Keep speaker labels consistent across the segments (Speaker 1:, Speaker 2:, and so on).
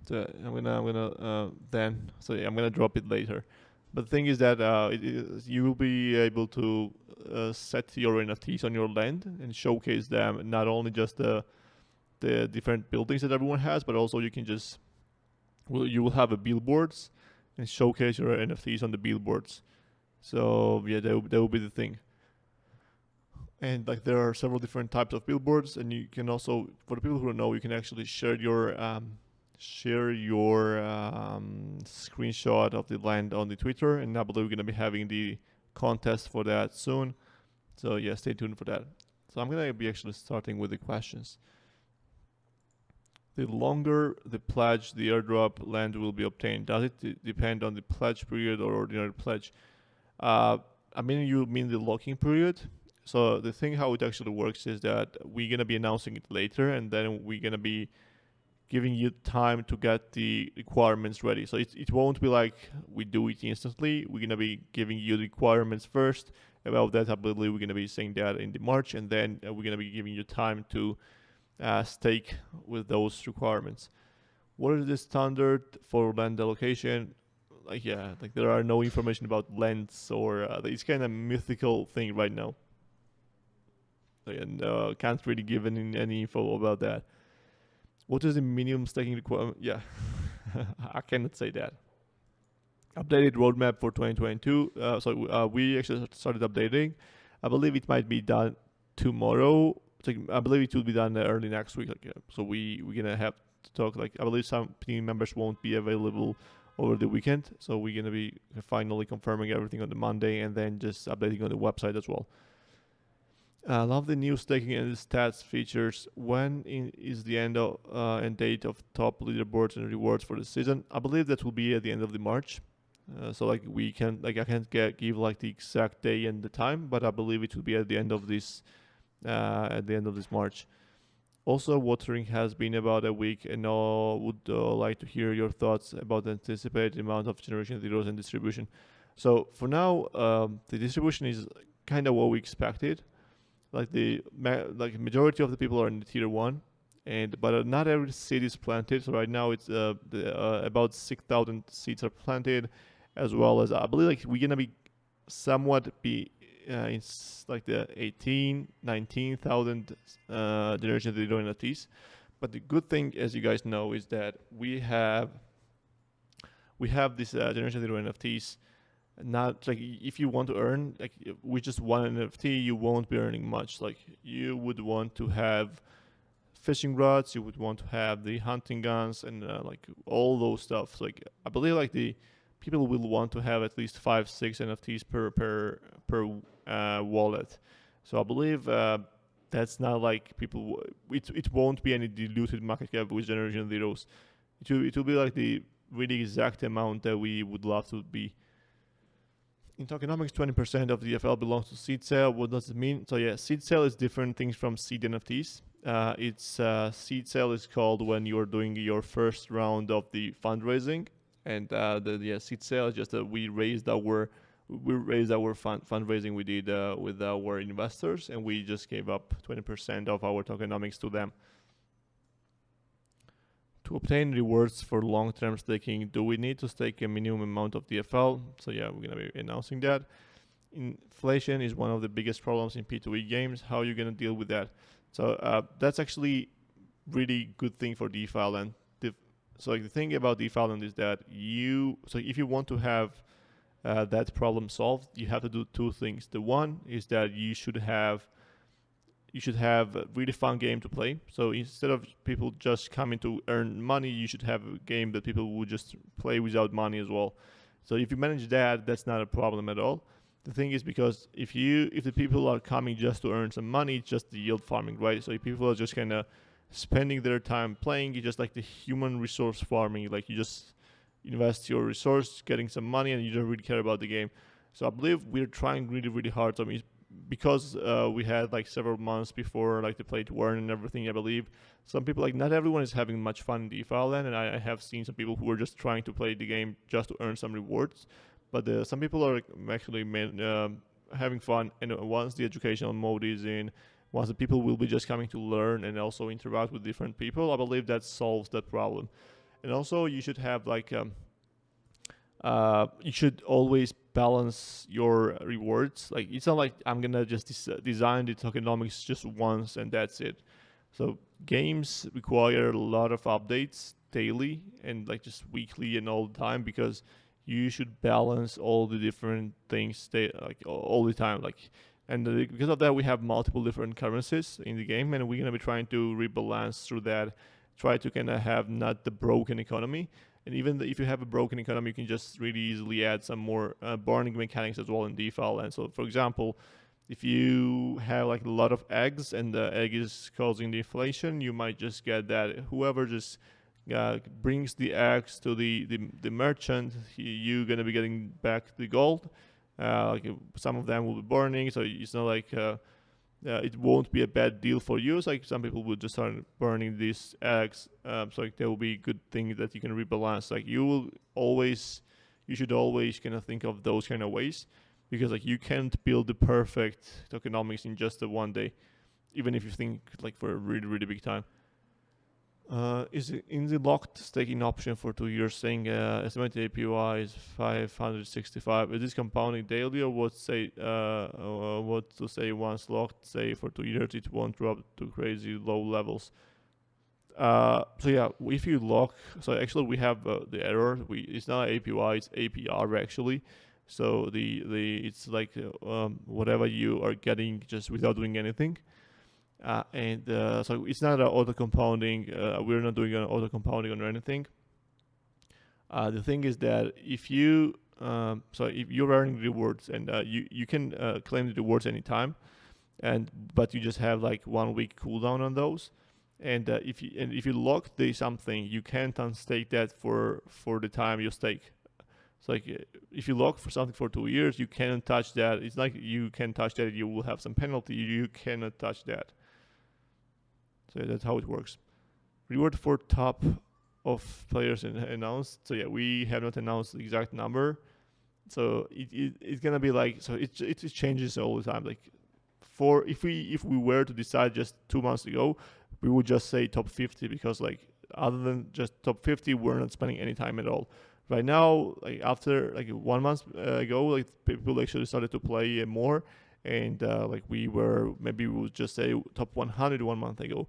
Speaker 1: So I'm gonna drop it later. But the thing is that you will be able to set your NFTs on your land and showcase them, not only just the different buildings that everyone has, but also you will have a billboards and showcase your NFTs on the billboards. So yeah, that will be the thing. And like there are several different types of billboards, and you can also, for the people who don't know, you can actually share your screenshot of the land on the Twitter, and I believe we're gonna be having the contest for that soon. So yeah, stay tuned for that. So I'm gonna be actually starting with the questions. The longer the pledge, the airdrop land will be obtained. Does it depend on the pledge period or ordinary pledge? Uh, I mean, you mean the locking period. So the thing how it actually works is that we're gonna be announcing it later, and then we're gonna be giving you time to get the requirements ready. So it won't be like we do it instantly. We're gonna be giving you the requirements first. About that, I believe we're gonna be saying that in the March, and then we're gonna be giving you time to stake with those requirements. What is the standard for land allocation? Like yeah, like there are no information about lengths or it's kind of mythical thing right now, and can't really give any info about that. What is the minimum staking requirement? Yeah, I cannot say that. Updated roadmap for 2022. We actually started updating. I believe it might be done tomorrow. I believe it will be done early next week. So we're gonna have to talk. Like I believe some team members won't be available over the weekend, so we're gonna be finally confirming everything on the Monday and then just updating on the website as well. I love the new staking and the stats features. When is the end of and date of top leaderboards and rewards for the season? I believe that will be at the end of the March. So like we can like I can't give like the exact day and the time, but I believe it will be at the end of this March. Also, watering has been about a week, and I would like to hear your thoughts about the anticipated amount of generation zeros and distribution. So for now, the distribution is kind of what we expected. Like like majority of the people are in the tier one, and but not every seed is planted. So right now it's about 6,000 seeds are planted, as well as I believe like we're gonna be somewhat be in like the 18, 19,000 generation zero NFTs. But the good thing, as you guys know, is that we have this generation zero NFTs. Not like if you want to earn like with just one NFT, you won't be earning much. Like you would want to have fishing rods, you would want to have the hunting guns, and like all those stuff. So, like I believe like the people will want to have at least 5-6 NFTs per wallet. So I believe that's not like people. It won't be any diluted market cap with generation zeros. It will be like the really exact amount that we would love to be. In tokenomics, 20% of the DFL belongs to seed sale. What does it mean? So yeah, seed sale is different things from seed NFTs. Seed sale is called when you're doing your first round of the fundraising, and the seed sale is just that we raised our fundraising we did with our investors, and we just gave up 20% of our tokenomics to them. To obtain rewards for long-term staking, do we need to stake a minimum amount of DFL? So yeah, we're gonna be announcing that. Inflation is one of the biggest problems in P2E games. How are you gonna deal with that? So that's actually really good thing for DeFi Land. So like the thing about DeFi Land is that if you want to have that problem solved, you have to do two things. The one is that you should have a really fun game to play. So instead of people just coming to earn money, you should have a game that people would just play without money as well. So if you manage that, that's not a problem at all. The thing is, because if the people are coming just to earn some money, it's just the yield farming, right? So if people are just kind of spending their time playing, it's just like the human resource farming. Like you just invest your resource, getting some money, and you don't really care about the game. So I believe we're trying really, really hard. I mean, because we had like several months before like the play to earn and everything, I believe some people, like not everyone is having much fun in DeFi Land, and I have seen some people who are just trying to play the game just to earn some rewards. But some people are actually having fun, and once the educational mode is in, once the people will be just coming to learn and also interact with different people, I believe that solves that problem. And also you should have like you should always balance your rewards. Like it's not like I'm gonna just design the tokenomics just once and that's it. So games require a lot of updates daily and like just weekly and all the time, because you should balance all the different things like all the time. Like, and because of that, we have multiple different currencies in the game, and we're gonna be trying to rebalance through that. Try to kind of have not the broken economy, and even if you have a broken economy, you can just really easily add some more burning mechanics as well in DeFi. And so, for example, if you have like a lot of eggs and the egg is causing the inflation, you might just get that whoever just brings the eggs to the merchant, you're gonna be getting back the gold. Like some of them will be burning, so it's not like it won't be a bad deal for you. It's like some people will just start burning these eggs, so like there will be good things that you can rebalance. Like you should always kind of think of those kind of ways, because like you can't build the perfect tokenomics in just a one day, even if you think like for a really really big time. Is it in the locked staking option for 2 years saying estimated APY is 565? Is this compounding daily, or what to say once locked, say for 2 years it won't drop to crazy low levels? So yeah, if you lock, so actually we have the error. It's not APY, it's APR actually. So it's like whatever you are getting just without doing anything. So it's not an auto compounding. We're not doing an auto compounding or anything. The thing is that if you're earning rewards and you can claim the rewards anytime, but you just have like 1 week cooldown on those. And if you lock something, you can't unstake that for the time you stake. So like if you lock for something for 2 years, you cannot touch that. It's like you can touch that, you will have some penalty. You cannot touch that. So that's how it works. Reward for top of players announced. So yeah, we have not announced the exact number. So it's gonna be like, so it changes all the time. Like if we were to decide just 2 months ago, we would just say top 50, because like other than just top 50, we're not spending any time at all. Right now, like after like 1 month ago, like people actually started to play more. And like we would just say top 100 1 month ago.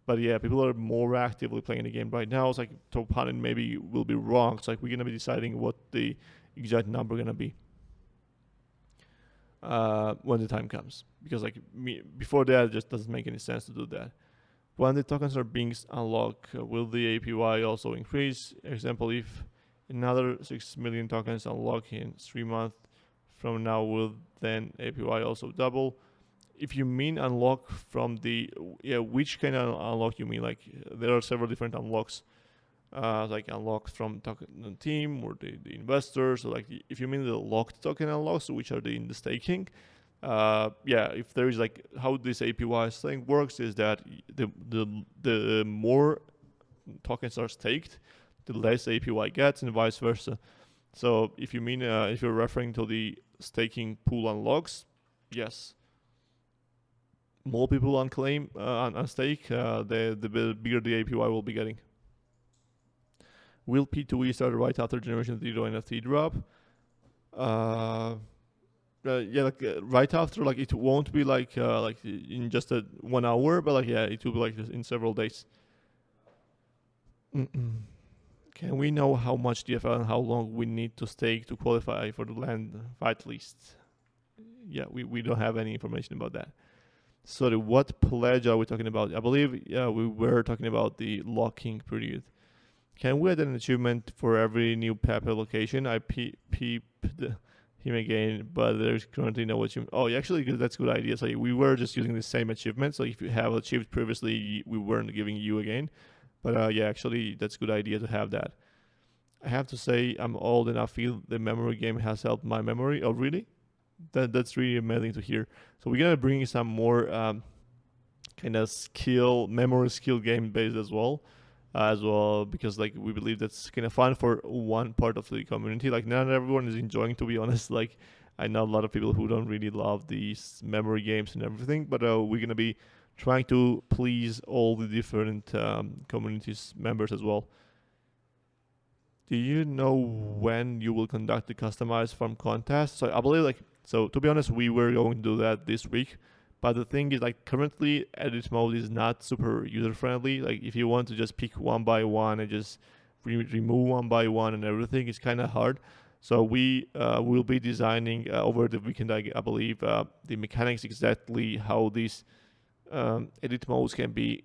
Speaker 1: But yeah, people are more actively playing the game right now. It's like top 100 maybe will be wrong. It's like we're going to be deciding what the exact number going to be when the time comes. Because like before that, it just doesn't make any sense to do that. When the tokens are being unlocked, will the APY also increase? Example, if another 6 million tokens unlock in 3 months from now, will then APY also double? If you mean unlock from which kind of unlock you mean? Like there are several different unlocks, like unlock from token team or the investors. So like if you mean the locked token unlocks, which are in the staking, if there is like how this APY thing works is that the more tokens are staked, the less APY gets, and vice versa. So if you mean if you're referring to the staking pool unlocks, yes, more people unclaim on stake, the bigger the APY will be getting. Will P2E start right after Generation 0 NFT drop? Right after, like it won't be like in just 1 hour, but like it will be like in several days. Can we know how much DFL and how long we need to stake to qualify for the land fight list? Yeah, we don't have any information about that. So what pledge are we talking about? I believe we were talking about the locking period. Can we add an achievement for every new Pepe location? I peeped him again, but there's currently no achievement. Oh, actually, that's a good idea. So we were just using the same achievement. So if you have achieved previously, we weren't giving you again. But actually, that's a good idea to have that. I have to say, I'm old enough. Feel the memory game has helped my memory. Oh, really? That's really amazing to hear. So we're gonna bring some more kind of memory skill game based as well, because like we believe that's kind of fun for one part of the community. Like not everyone is enjoying, to be honest. Like I know a lot of people who don't really love these memory games and everything, but we're gonna be trying to please all the different communities members as well. Do you know when you will conduct the customized farm contest? So I believe so to be honest, we were going to do that this week. But the thing is currently edit mode is not super user friendly. Like if you want to just pick one by one and just remove one by one and everything, it's kind of hard. So we will be designing over the weekend, I believe, the mechanics exactly how these edit mode can be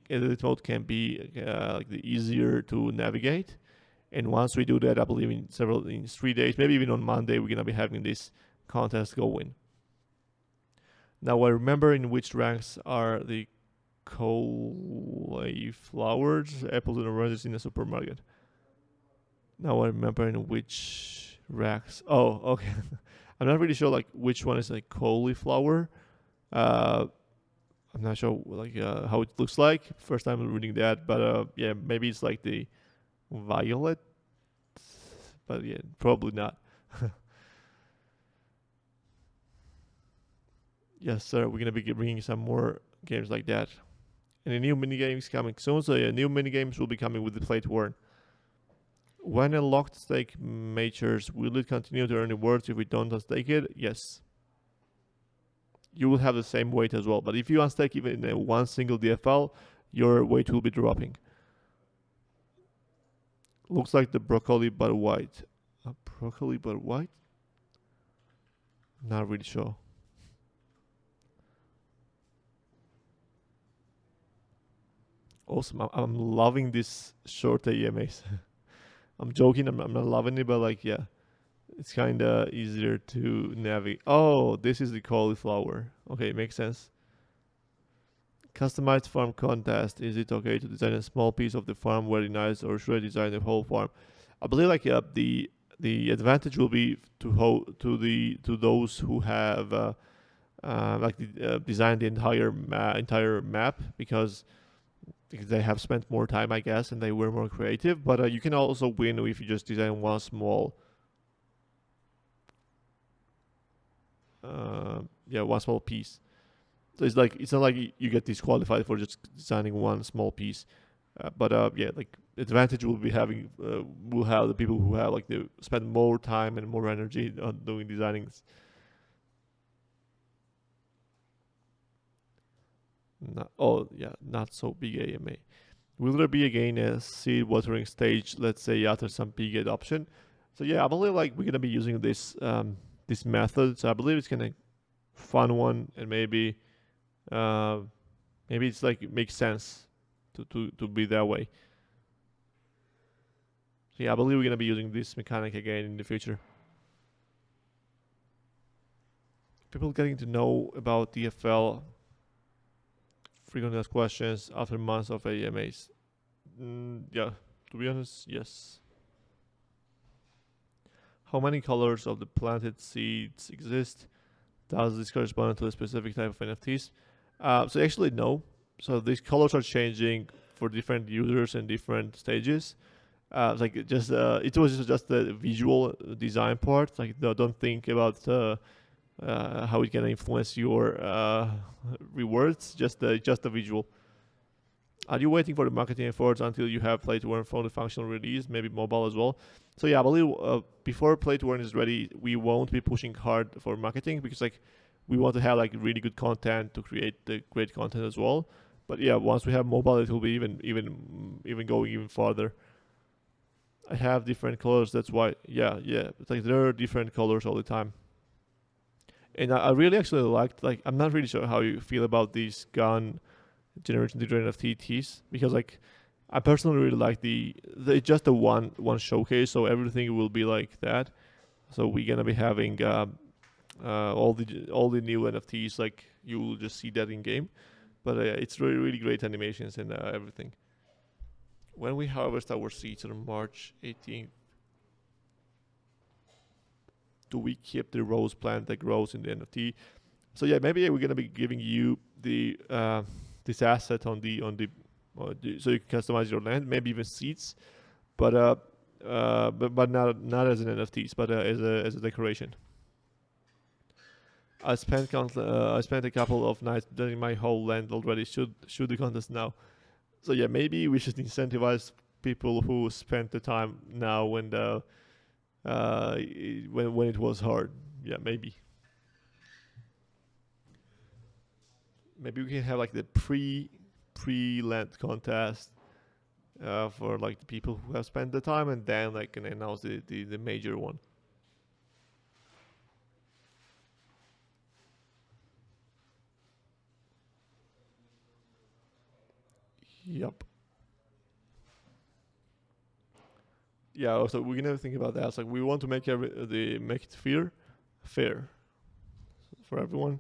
Speaker 1: easier to navigate. And once we do that, I believe in 3 days, maybe even on Monday, we're gonna be having this contest going. Now I remember in which ranks are the cauliflowers, apples and oranges in the supermarket. Now I remember in which racks. Oh, okay. I'm not really sure which one is cauliflower. I'm not sure how it looks like. First time reading that, but yeah, maybe it's like the violet, but yeah, probably not. Yes, sir. We're gonna be bringing some more games like that, and the new mini games coming soon. So yeah, new mini games will be coming with the play to earn. When a locked stake matures, will it continue to earn rewards if we don't unstake it? Yes. You will have the same weight as well. But if you unstake even in one single DFL, your weight will be dropping. Looks like the broccoli but white. Broccoli but white? Not really sure. Awesome. I'm loving this short AMAs. I'm joking. I'm not loving it, but yeah, it's kind of easier to navigate. Oh, this is the cauliflower. Okay, makes sense. Customized farm contest. Is it okay to design a small piece of the farm very nice, or should I design the whole farm? I believe the advantage will be to those who have designed the entire map, because they have spent more time, I guess, and they were more creative. But you can also win if you just design one small piece. So it's not like you get disqualified for just designing one small piece. But yeah, advantage will have the people who have they spend more time and more energy on doing designing. Not so big AMA. Will there be again a seed watering stage, let's say after some big adoption? So yeah, I believe we're gonna be using this this method. So I believe it's gonna fun one, and maybe it's it makes sense to be that way. So yeah, I believe we're gonna be using this mechanic again in the future. People getting to know about DFL. Frequently asked questions after months of AMAs. Yeah, to be honest, yes. How many colors of the planted seeds exist? Does this correspond to a specific type of NFTs? So actually, no. So these colors are changing for different users and different stages. It was just the visual design part. Don't think about how it can influence your rewards. Just the visual. Are you waiting for the marketing efforts until you have Play to Earn fully functional release, maybe mobile as well? So yeah, I believe before Play to Earn is ready, we won't be pushing hard for marketing, because we want to have really good content to create the great content as well. But yeah, once we have mobile, it will be even going even farther. I have different colors. That's why. Yeah. It's there are different colors all the time. And I really actually liked, I'm not really sure how you feel about these gun generation design of TTs, because I personally really like the just the one showcase, so everything will be like that. So we're gonna be having all the new NFTs, you will just see that in game. But it's really great animations and everything. When we harvest our seeds on March 18th, do we keep the rose plant that grows in the NFT? So yeah, maybe we're gonna be giving you the this asset on the so you can customize your land, maybe even seeds, but not as an NFTs, but as a decoration. I spent a couple of nights doing my whole land already. Should the contest now? So yeah, maybe we should incentivize people who spent the time now when the when it was hard. Yeah, maybe we can have like the pre land contest for like the people who have spent the time, and then like can announce the major one. Yep. Yeah. Also, we're gonna think about that. It's like we want to make make it fair for everyone.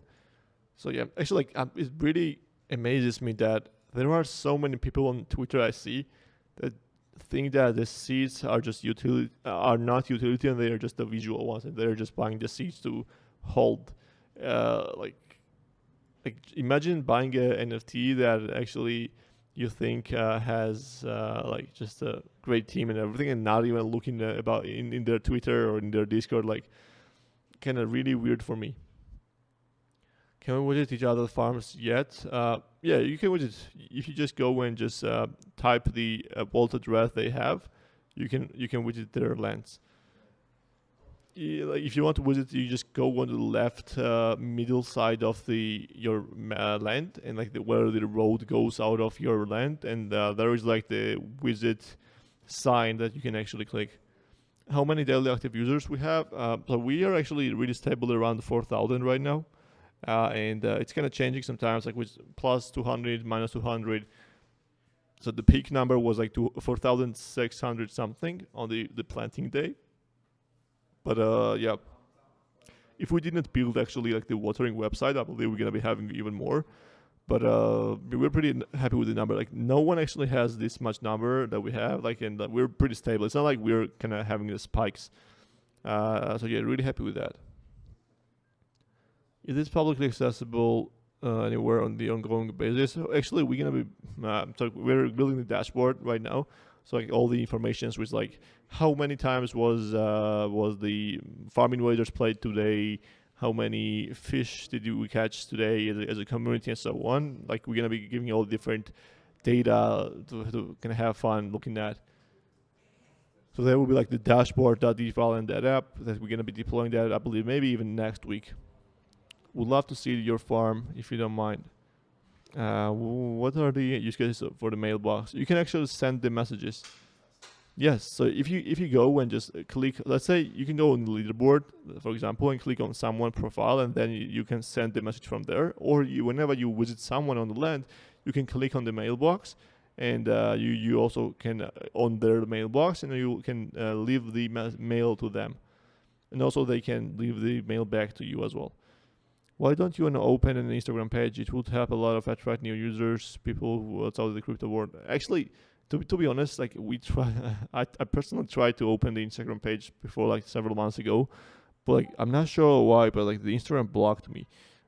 Speaker 1: So yeah, actually, like it really amazes me that there are so many people on Twitter I see that think that the seeds are just utility, are not utility, and they are just the visual ones, and they're just buying the seeds to hold. Like imagine buying a NFT that actually you think has like just a great team and everything, and not even looking about in their Twitter or in their Discord. Like kind of really weird for me. Can we widget each other's farms yet? Yeah, you can widget. If you just go and just type the vault address they have, you can widget their lands. Like if you want to widget, you just go on the left middle side of the your land, and like where the road goes out of your land, and there is like the widget sign that you can actually click. How many daily active users we have? So we are actually really stable around 4,000 right now. And it's kind of changing sometimes, like with plus 200, minus 200. So the peak number was like 4,600 something on the planting day. But yeah, if we didn't build actually like the watering website, I believe we're gonna be having even more. But we're pretty happy with the number. Like no one actually has this much number that we have. Like and we're pretty stable. It's not like we're kind of having the spikes. So yeah, really happy with that. It is publicly accessible anywhere on the ongoing basis. So actually, we're gonna be so we're building the dashboard right now. So like all the information with like how many times was the farm invaders played today, how many fish did we catch today as a community and so on. Like we're gonna be giving all different data to kind of have fun looking at. So there will be like the dashboard.defi and that app that we're gonna be deploying that I believe maybe even next week. Would love to see your farm if you don't mind. What are the use cases for the mailbox? You can actually send the messages. Yes. So if you go and just click, let's say you can go on the leaderboard, for example, and click on someone profile, and then you can send the message from there. Or whenever you visit someone on the land, you can click on the mailbox, and you also can on their mailbox, and you can leave the mail to them, and also they can leave the mail back to you as well. Why don't you want to open an Instagram page? It would help a lot of attract new users, people who outside the crypto world. Actually, to be honest, like we try, I personally tried to open the Instagram page before like several months ago, but like I'm not sure why, but like the Instagram blocked me,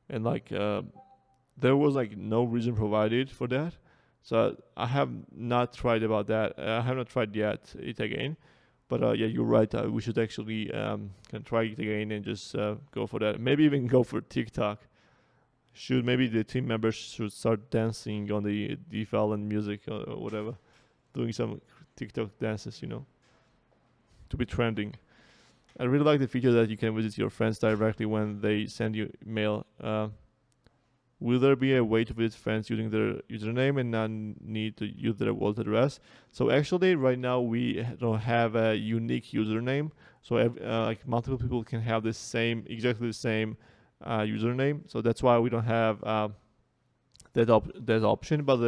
Speaker 1: and like there was like no reason provided for that. So I have not tried about that. I have not tried yet it again. But yeah, you're right. We should actually can try it again and just go for that. Maybe even go for TikTok. Should maybe the team members should start dancing on the DeFi and music or whatever, doing some TikTok dances, to be trending. I really like the feature that you can visit your friends directly when they send you mail. Will there be a way to visit friends using their username and not need to use their wallet address? So actually, right now we don't have a unique username. So like multiple people can have exactly the same username. So that's why we don't have that option. But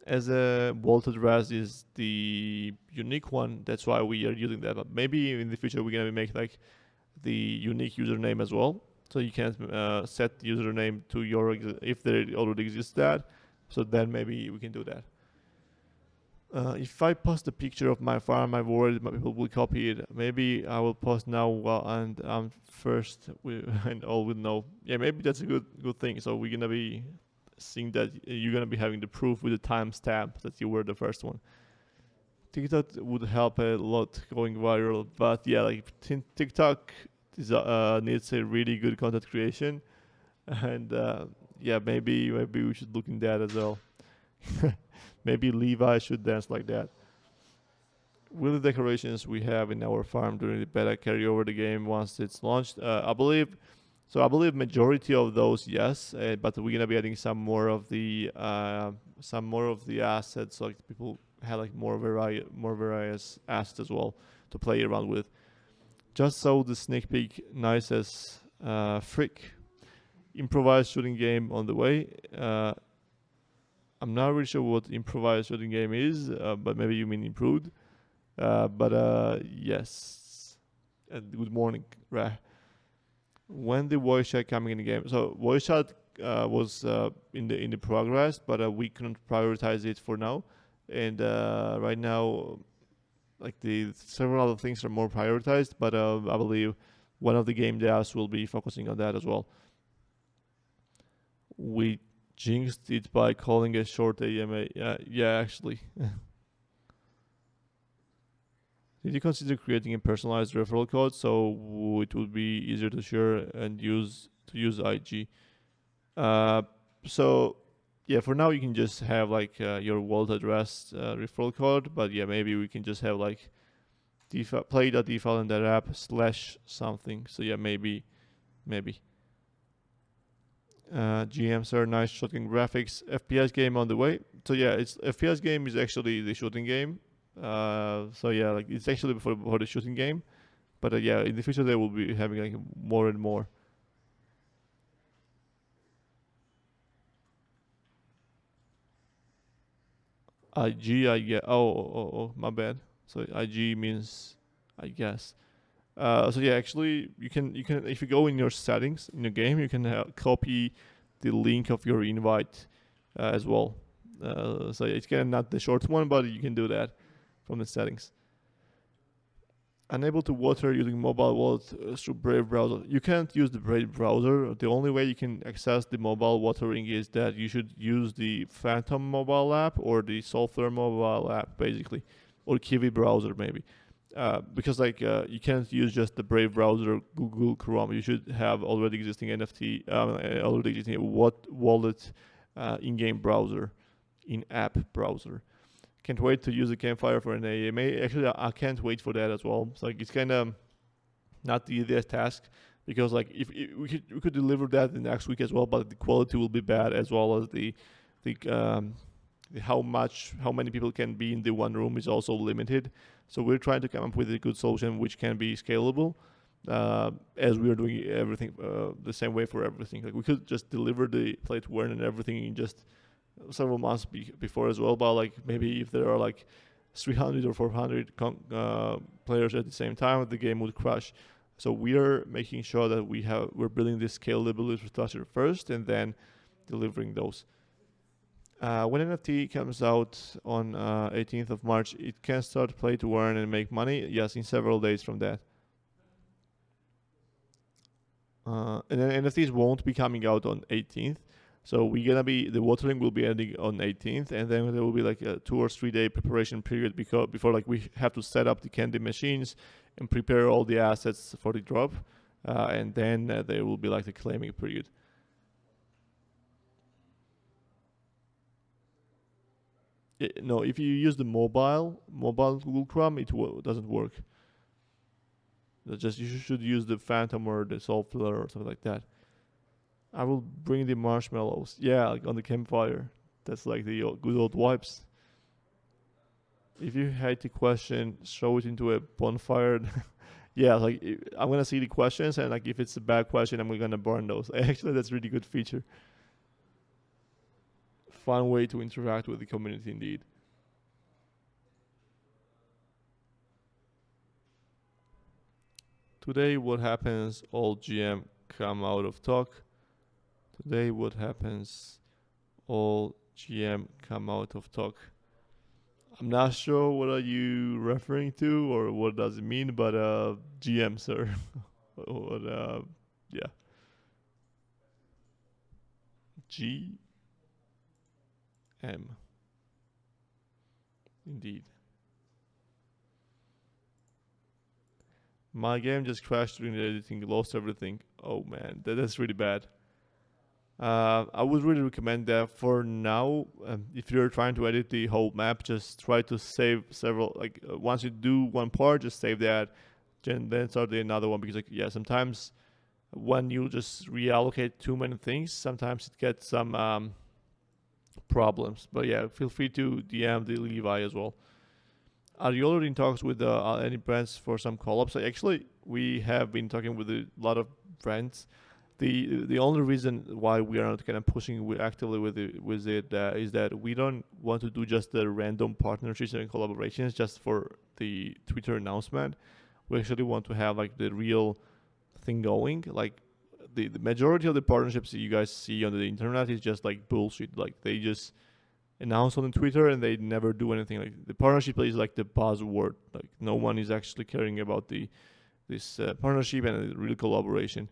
Speaker 1: as a wallet address is the unique one. That's why we are using that. But maybe in the future we're gonna make like the unique username as well. So you can set the username to if there already exists that. So then maybe we can do that. If I post a picture of my farm, I'm worried my people will copy it. Maybe I will post now and first and all will know. Yeah, maybe that's a good thing. So we're gonna be seeing that you're gonna be having the proof with the timestamp that you were the first one. TikTok would help a lot going viral, but yeah, like TikTok needs a really good content creation, and yeah, maybe we should look in that as well. Maybe Levi should dance like that. will the decorations we have in our farm during the beta carry over the game once it's launched? I believe so. I believe majority of those, yes, but we're gonna be adding some more of the assets, so like people have like more various assets as well to play around with. Just so the sneak peek, nice as frick. Improvised shooting game on the way. I'm not really sure what improvised shooting game is, but maybe you mean improved. But yes. And good morning, Rah. When the voice chat coming in the game? So voice chat was in the progress, but we couldn't prioritize it for now. And right now, like the several other things are more prioritized, but I believe one of the game devs will be focusing on that as well. We jinxed it by calling a short AMA. Yeah, actually. Did you consider creating a personalized referral code so it would be easier to share and use IG? Uh, so yeah, for now you can just have like your wallet address referral code, but yeah, maybe we can just have like play.default in that app / something. So yeah, maybe. GMs are nice shooting graphics. FPS game on the way. So yeah, it's FPS game is actually the shooting game. So yeah, like it's actually for the shooting game. But yeah, in the future they will be having like more and more. IG, I get. Oh, my bad. So IG means, I guess. So yeah, actually, you can if you go in your settings in the game, you can copy the link of your invite as well. So it's kind of not the short one, but you can do that from the settings. Unable to water using mobile wallet through Brave browser. You can't use the Brave browser. The only way you can access the mobile watering is that you should use the Phantom mobile app or the Software mobile app, basically, or Kiwi browser maybe. Because like you can't use just the Brave browser or Google Chrome. You should have already existing NFT, already existing wallet in-game browser, in-app browser. Can't wait to use the campfire for an AMA. Actually, I can't wait for that as well. So like, it's kind of not the easiest task because like if we could deliver that the next week as well, but the quality will be bad as well as the how many people can be in the one room is also limited. So we're trying to come up with a good solution which can be scalable. As we are doing everything the same way for everything. Like we could just deliver the play to earn and everything in just several months before as well, but like maybe if there are like 300 or 400 players at the same time, the game would crash. So we are making sure that we're building this scalable infrastructure first and then delivering those. When NFT comes out on 18th of March, it can start play to earn and make money. Yes, in several days from that. And then NFTs won't be coming out on 18th. So the watering will be ending on 18th, and then there will be like a 2 or 3 day preparation period before like we have to set up the candy machines and prepare all the assets for the drop, and then there will be like the claiming period. No, if you use the mobile Google Chrome, it doesn't work. You should use the Phantom or the Software or something like that. I will bring the marshmallows. Yeah, like on the campfire. That's like the good old wipes. If you hate the question, throw it into a bonfire. Yeah, like I'm gonna see the questions, and like if it's a bad question, I'm gonna burn those. Actually, that's a really good feature. Fun way to interact with the community, indeed. Today, what happens? All GM come out of talk. Today, what happens? All GM come out of talk. I'm not sure what are you referring to or what does it mean, but GM, sir. What, yeah. GM. Indeed. My game just crashed during the editing, lost everything. Oh man, that's really bad. I would really recommend that for now. If you're trying to edit the whole map, just try to save several. Like once you do one part, just save that, then start the another one, because like yeah, sometimes when you just reallocate too many things, sometimes it gets some problems. But yeah, feel free to DM the Levi as well. Are you already in talks with any brands for some collabs? Actually, we have been talking with a lot of brands. The only reason why we are not kind of pushing actively with it is that we don't want to do just the random partnerships and collaborations just for the Twitter announcement. We actually want to have like the real thing going. Like the majority of the partnerships that you guys see on the internet is just like bullshit. Like they just announce on Twitter and they never do anything. Like the partnership is like the buzzword. Like no one is actually caring about this partnership and the real collaboration.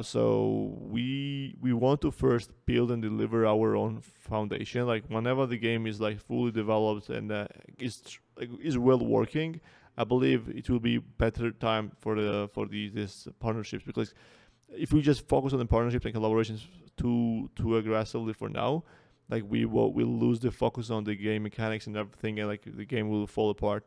Speaker 1: So we want to first build and deliver our own foundation. Like whenever the game is like fully developed and is well working, I believe it will be better time for this partnerships, because if we just focus on the partnerships and collaborations too aggressively for now, like we'll lose the focus on the game mechanics and everything, and like the game will fall apart.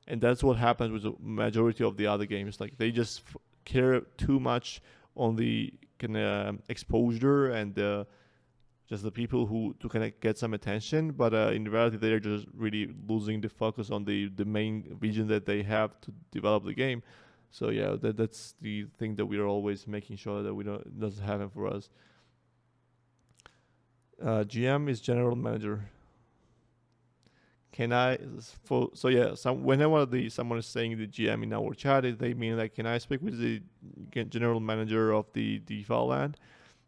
Speaker 1: And that's what happens with the majority of the other games. Like they just care too much on the kind of exposure and just the people who to kind of get some attention, but in reality they're just really losing the focus on the main vision that they have to develop the game. So yeah, that's the thing that we're always making sure that we don't it doesn't happen for us. GM is general manager. Can I so yeah, whenever someone is saying the GM in our chat, they mean like, can I speak with the general manager of the DeFi land?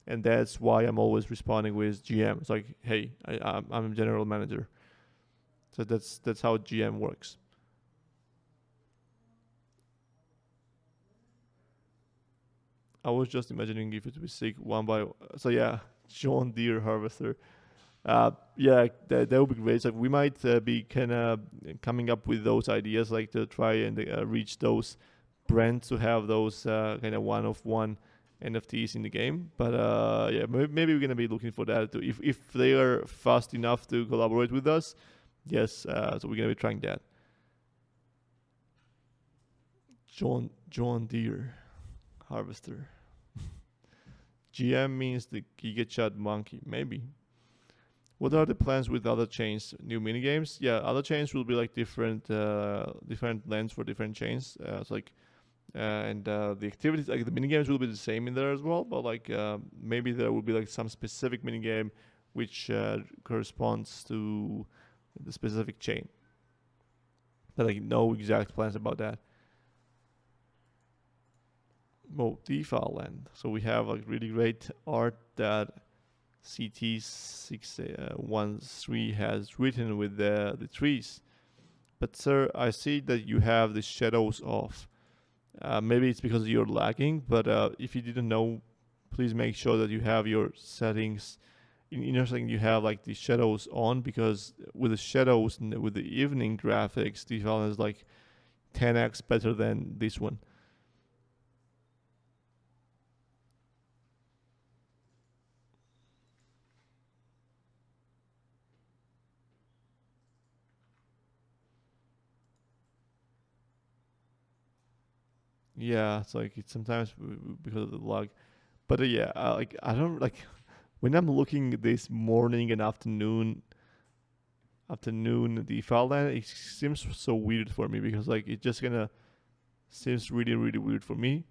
Speaker 1: And that's why I'm always responding with GM. It's like, hey, I'm a general manager. So that's how GM works. I was just imagining if it would be sick one by. So yeah, John Deere harvester. Yeah, that would be great. So we might be kind of coming up with those ideas, like to try and reach those brands to have those kind of one-of-one NFTs in the game. But yeah, maybe we're gonna be looking for that too. If they are fast enough to collaborate with us, yes. So we're gonna be trying that. John Deere harvester. GM means the GigaChat monkey, maybe. What are the plans with other chains? New mini games? Yeah, other chains will be like different lens for different chains. It's like and the activities, like the mini games, will be the same in there as well. But like maybe there will be like some specific mini game which corresponds to the specific chain. But like no exact plans about that. Well, DeFi land. So we have like really great art that CT613 has written with the trees. But sir, I see that you have the shadows off. Maybe it's because you're lagging, but if you didn't know, please make sure that you have your settings. In your setting, you have like the shadows on, because with the shadows and with the evening graphics, the file is like 10x better than this one. Yeah, it's like it's sometimes because of the lag. But yeah, like I don't like when I'm looking this morning and afternoon the file line, it seems so weird for me, because like it just gonna seems really weird for me,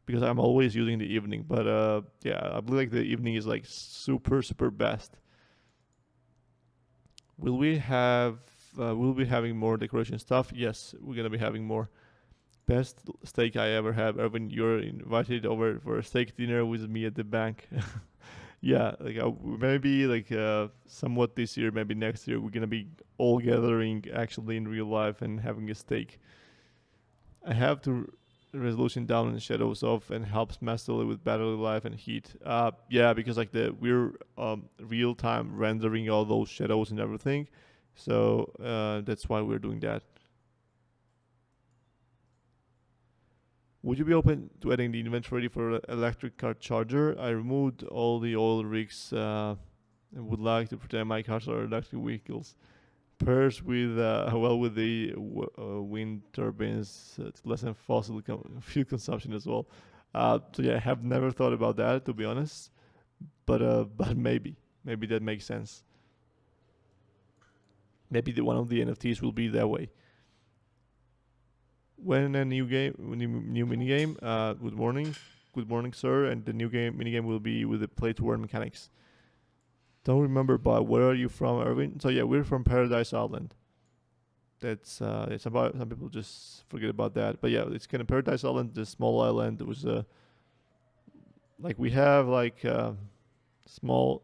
Speaker 1: because I'm always using the evening. But yeah, I believe like the evening is like super best. Will we have we'll be having more decoration stuff? Yes, we're gonna be having more. Best steak I ever had. Erwin, you're invited over for a steak dinner with me at the bank. Yeah, like maybe like somewhat this year, maybe next year, we're gonna be all gathering actually in real life and having a steak. I have to resolution down and shadows off, and helps massively with battery life and heat. Yeah, because like we're real time rendering all those shadows and everything, so that's why we're doing that. Would you be open to adding the inventory for electric car charger? I removed all the oil rigs and would like to pretend my cars are electric vehicles. Pairs with with the wind turbines, it's less than fossil fuel consumption as well. So yeah, I have never thought about that, to be honest. But maybe that makes sense. Maybe one of the NFTs will be that way. When a new mini game. Good morning, sir. And the new mini game will be with the play to earn mechanics. Don't remember, but where are you from, Erwin? So yeah, we're from Paradise Island. That's it's about some people just forget about that. But yeah, it's kind of Paradise Island, the small island. It was like we have like small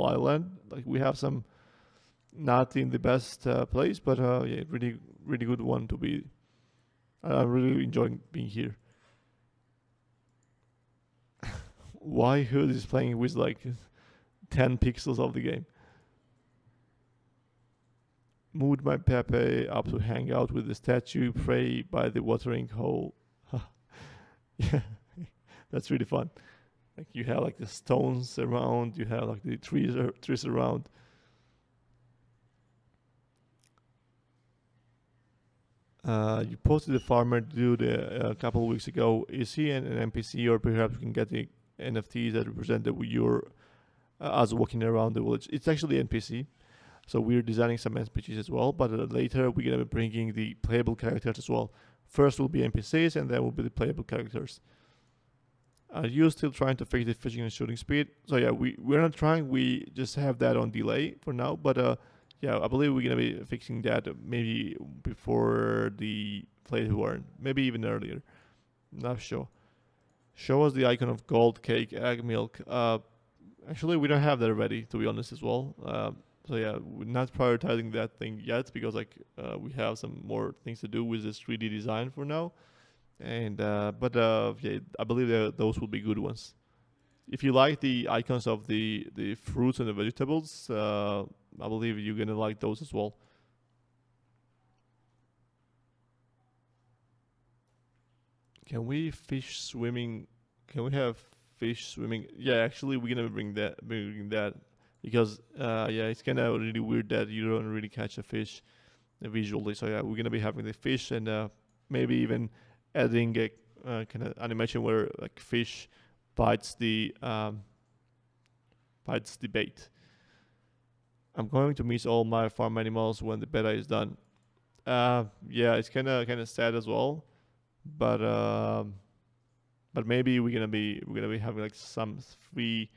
Speaker 1: island. Like we have some not in the best place, but yeah, really good one to be. I'm really enjoying being here. Why Hood is playing with like 10 pixels of the game? Moved my Pepe up to hang out with the statue, pray by the watering hole. Yeah, that's really fun. Like you have like the stones around, you have like the trees around. You posted the farmer dude a couple of weeks ago. Is he an NPC, or perhaps you can get the NFTs that represent that you're us walking around the village? It's actually NPC. So we're designing some NPCs as well, but later we're gonna be bringing the playable characters as well. First will be NPCs, and then will be the playable characters. Are you still trying to fix the fishing and shooting speed? So yeah, we're not trying. We just have that on delay for now, but yeah, I believe we're gonna be fixing that maybe before the play to earn, maybe even earlier. Not sure. Show us the icon of gold cake egg milk. Actually, we don't have that ready, to be honest, as well. So yeah, we're not prioritizing that thing yet because like we have some more things to do with this 3D design for now. And but yeah, I believe that those will be good ones. If you like the icons of the fruits and the vegetables, I believe you're gonna like those as well. Can we fish swimming? Can we have fish swimming? Yeah, actually, we're gonna bring that because yeah, it's kind of really weird that you don't really catch a fish visually. So yeah, we're gonna be having the fish and maybe even adding a kind of animation where like fish bites the bait. I'm going to miss all my farm animals when the beta is done. Yeah, it's kind of sad as well, but but maybe we're gonna be having like some free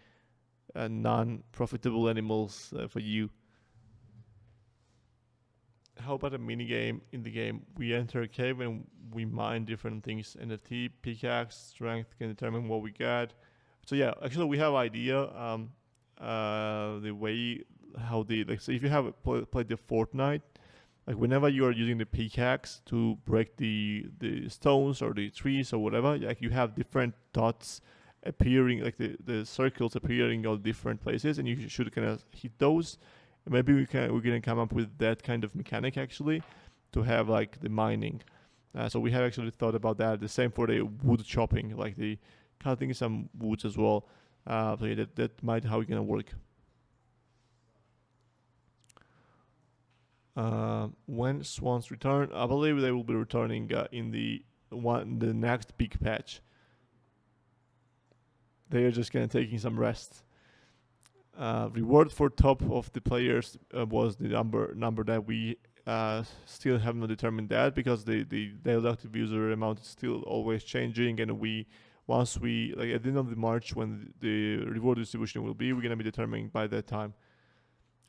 Speaker 1: non-profitable animals for you. How about a mini game in the game? We enter a cave and we mine different things. NFT, pickaxe, strength can determine what we get. So yeah, actually we have idea. The way how the like so if you have played the Fortnite, like whenever you are using the pickaxe to break the stones or the trees or whatever, like you have different dots appearing, like the circles appearing on different places, and you should kind of hit those. And maybe we're gonna come up with that kind of mechanic actually to have like the mining. So we have actually thought about that. The same for the wood chopping, like the cutting some woods as well. So yeah, that might how it's gonna work. When swans return, I believe they will be returning in the next big patch. They are just gonna taking some rest. Reward for top of the players was the number that we still have not determined that because the daily active user amount is still always changing, and we once we like at the end of the March when the reward distribution will be, we're gonna be determining by that time.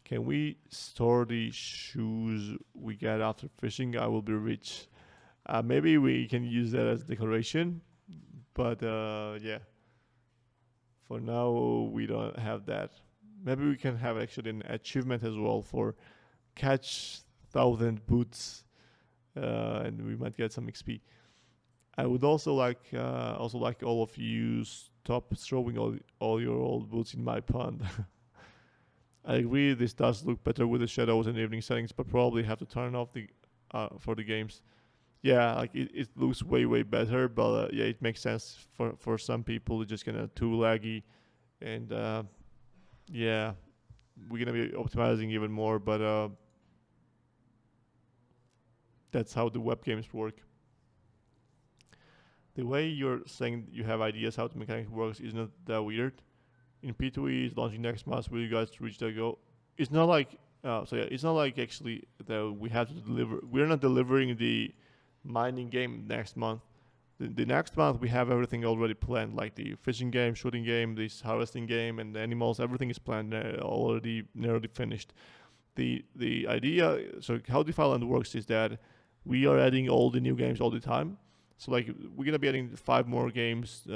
Speaker 1: Can we store the shoes we get after fishing? I will be rich. Maybe we can use that as decoration, but yeah, for now we don't have that. Maybe we can have actually an achievement as well for catch 1,000 boots, and we might get some XP. I would also like all of you stop throwing all your old boots in my pond. I agree this does look better with the shadows and evening settings, but probably have to turn off the for the games. yeah, like it looks way better, but yeah, it makes sense for some people. It's just kind of too laggy, and yeah, we're gonna be optimizing even more. But that's how the web games work. The way you're saying you have ideas how the mechanic works is not that weird. In P2E is launching next month. Will you guys reach that goal? It's not like it's not like actually that we have to deliver. We're not delivering the mining game next month. The next month we have everything already planned, like the fishing game, shooting game, this harvesting game, and the animals. Everything is planned, already nearly finished. The idea, so how DeFi Land works is that we are adding all the new games all the time. So like we're gonna be adding 5 more games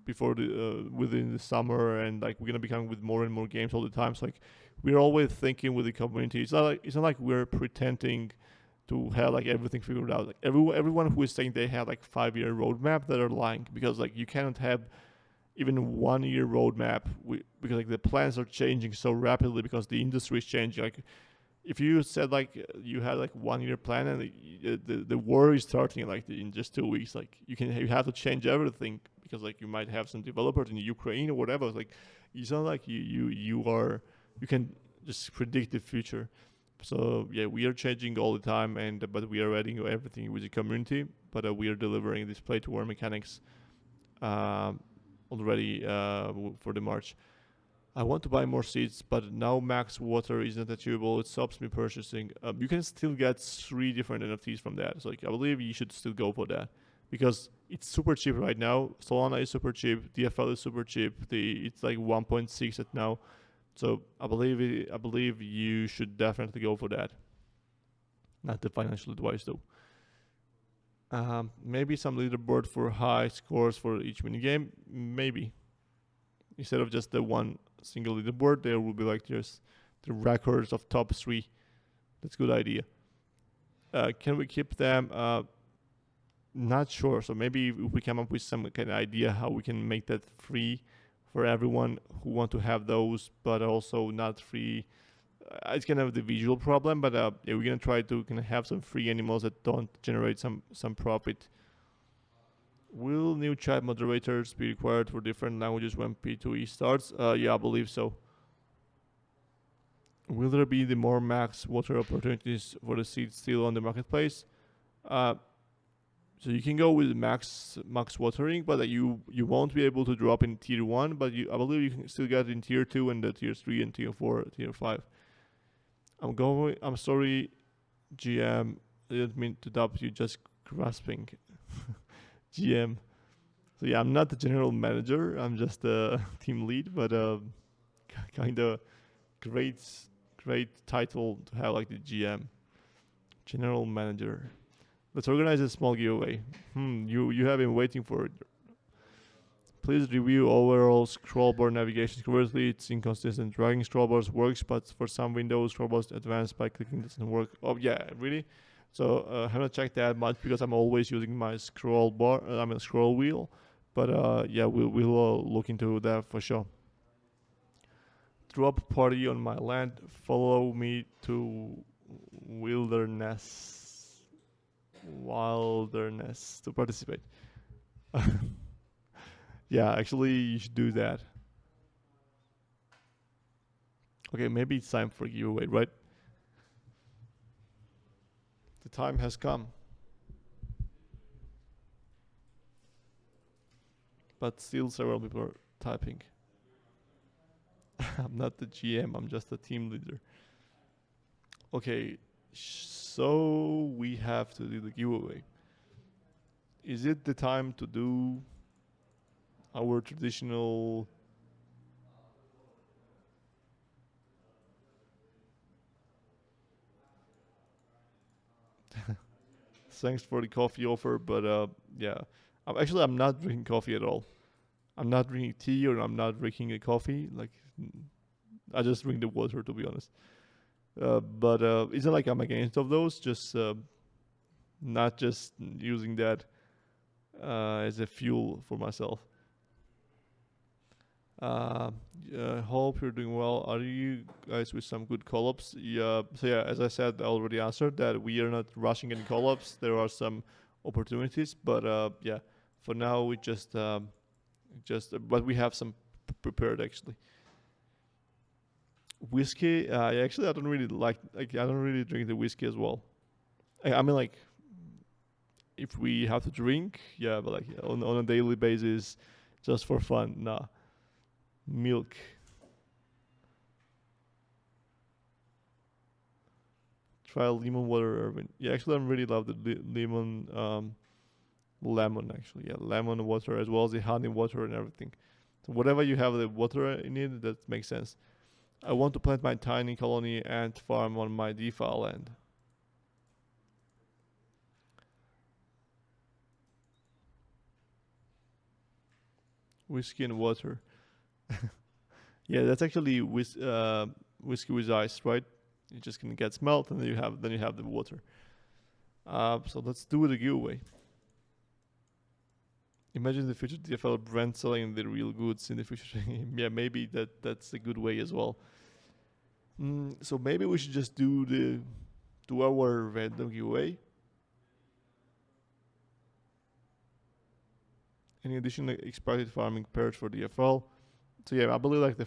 Speaker 1: before the within the summer, and like we're gonna be coming with more and more games all the time. So like we're always thinking with the community. It's not like we're pretending to have like everything figured out. Like everyone who is saying they have like 5-year roadmap, that are lying, because like you cannot have even 1-year roadmap because like the plans are changing so rapidly because the industry is changing. Like if you said like you had like 1-year plan and the war is starting like in just 2 weeks, like you have to change everything because like you might have some developers in Ukraine or whatever. It's like it's not like you can just predict the future. So yeah, we are changing all the time, and but we are adding everything with the community. But we are delivering this play to earn mechanics already for the March. I want to buy more seeds, but now max water isn't achievable. It stops me purchasing. You can still get 3 different NFTs from that. So like, I believe you should still go for that because it's super cheap right now. Solana is super cheap. DFL is super cheap. It's like 1.6 at now. So I believe you should definitely go for that. Not the financial advice though. Maybe some leaderboard for high scores for each minigame. Maybe instead of just the one single leaderboard, there will be like just the records of top 3. That's a good idea. Can we keep them? Not sure. So maybe if we come up with some kind of idea how we can make that free for everyone who want to have those, but also not free. It's kind of the visual problem, but yeah, we're gonna try to kind of have some free animals that don't generate some profit. Will new chat moderators be required for different languages when P2E starts? Yeah, I believe so. Will there be the more max water opportunities for the seeds still on the marketplace? So you can go with max watering, but you won't be able to drop in tier 1, but I believe you can still get in tier 2 and the tier 3 and tier 4, tier 5. I'm sorry, GM. I didn't mean to doubt you, just grasping. GM. So yeah, I'm not the general manager. I'm just a team lead, but kind of great title to have, like the GM, general manager. Let's organize a small giveaway. You have been waiting for it. Please review overall scroll bar navigation. Currently, it's inconsistent. Dragging scroll bars works, but for some windows, scroll bars advanced by clicking doesn't work. Oh yeah, really? So I haven't checked that much because I'm always using my scroll bar. Scroll wheel. But yeah, we'll look into that for sure. Drop party on my land. Follow me to wilderness to participate. Yeah, actually, you should do that. Okay, maybe it's time for a giveaway, right? The time has come. But still several people are typing. I'm not the GM, I'm just a team leader. Okay, so we have to do the giveaway. Is it the time to do our traditional thanks for the coffee offer, but yeah, I'm not drinking coffee at all. I'm not drinking tea or I'm not drinking a coffee. Like I just drink the water, to be honest. But it's not like I'm against of those. Just not just using that as a fuel for myself. Uh, Hope you're doing well. Are you guys with some good call-ups? Yeah. So yeah, as I said, I already answered that we are not rushing any call-ups. There are some opportunities, but yeah, for now we but we have some prepared actually. Whiskey, actually, I don't really like. I don't really drink the whiskey as well. I mean, like, if we have to drink, yeah, but like on a daily basis, just for fun, nah. Milk. Try lemon water, Irvin. Yeah, actually, I really love the lemon. Actually, yeah, lemon water as well as the honey water and everything. So whatever you have the water in it, that makes sense. I want to plant my tiny colony ant farm on my DeFi land. Whiskey and water. Yeah, that's actually whiskey with ice, right? You just can get melt, and then you have the water. So let's do the giveaway. Imagine the future DFL brand selling the real goods in the future. Yeah, maybe that's a good way as well. So maybe we should just do our random giveaway. In addition, like expected farming pairs for DFL. So yeah, I believe like the